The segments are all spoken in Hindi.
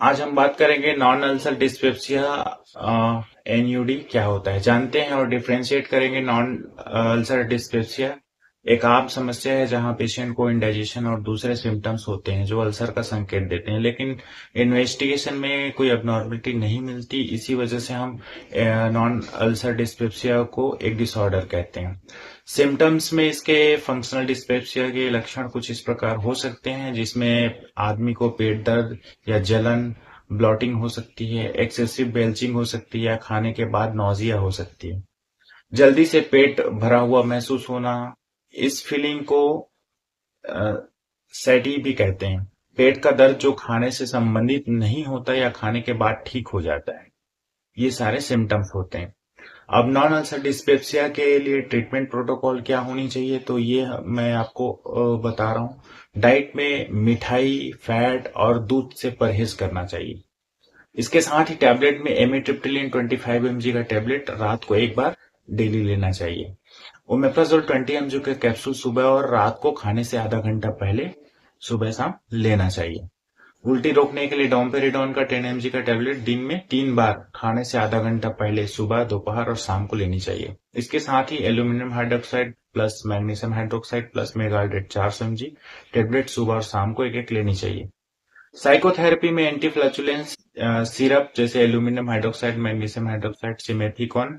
आज हम बात करेंगे नॉन अल्सर डिस्पेप्सिया एनयूडी क्या होता है, जानते हैं और डिफरेंशिएट करेंगे। नॉन अल्सर डिस्पेप्सिया एक आम समस्या है जहां पेशेंट को इंडाइजेशन और दूसरे सिम्टम्स होते हैं जो अल्सर का संकेत देते हैं, लेकिन इन्वेस्टिगेशन में कोई अबनॉर्मलिटी नहीं मिलती। इसी वजह से हम नॉन अल्सर डिस्पेप्सिया को एक डिसऑर्डर कहते हैं। सिम्टम्स में इसके फंक्शनल डिस्पेप्सिया के लक्षण कुछ इस प्रकार हो सकते हैं, जिसमें आदमी को पेट दर्द या जलन, ब्लॉटिंग हो सकती है, एक्सेसिव बेल्चिंग हो सकती है या खाने के बाद नौजिया हो सकती है, जल्दी से पेट भरा हुआ महसूस होना। इस फीलिंग को सैटी भी कहते हैं। पेट का दर्द जो खाने से संबंधित नहीं होता या खाने के बाद ठीक हो जाता है, ये सारे सिम्टम्स होते हैं। अब नॉन अल्सर डिस्पेप्सिया के लिए ट्रीटमेंट प्रोटोकॉल क्या होनी चाहिए, तो ये मैं आपको बता रहा हूँ। डाइट में मिठाई, फैट और दूध से परहेज करना चाहिए। इसके साथ ही टैबलेट में एमिट्रिप्टिलिन 25 mg का टैबलेट रात को एक बार डेली लेना चाहिए। ओमेप्राजोल 20 mg का कैप्सूल सुबह और रात को खाने से आधा घंटा पहले सुबह शाम लेना चाहिए। उल्टी रोकने के लिए डोम्पेरिडोन का 10 mg का टैबलेट दिन में 3 बार खाने से आधा घंटा पहले सुबह, दोपहर और शाम को लेनी चाहिए। इसके साथ ही aluminium hydroxide plus magnesium hydroxide plus magaldrate 400 mg tablet सुबह और शाम को एक एक लेनी चाहिए। साइकोथेरेपी में एंटीफ्लैचुलेंस सिरप जैसे एल्यूमिनियम हाइड्रोक्साइड, मैग्नीशियम हाइड्रोक्साइड, सिमेथिकॉन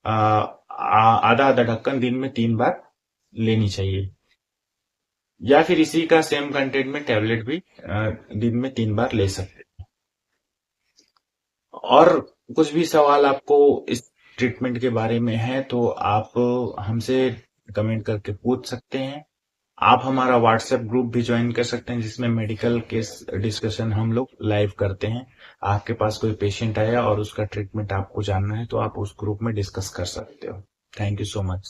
आधा आधा ढक्कन दिन में 3 बार लेनी चाहिए, या फिर इसी का सेम कंटेंट में टैबलेट भी दिन में 3 बार ले सकते हैं। और कुछ भी सवाल आपको इस ट्रीटमेंट के बारे में है तो आप हमसे कमेंट करके पूछ सकते हैं। आप हमारा व्हाट्सएप ग्रुप भी ज्वाइन कर सकते हैं, जिसमें मेडिकल केस डिस्कशन हम लोग लाइव करते हैं। आपके पास कोई पेशेंट आया और उसका ट्रीटमेंट आपको जानना है तो आप उस ग्रुप में डिस्कस कर सकते हो। Thank you so much.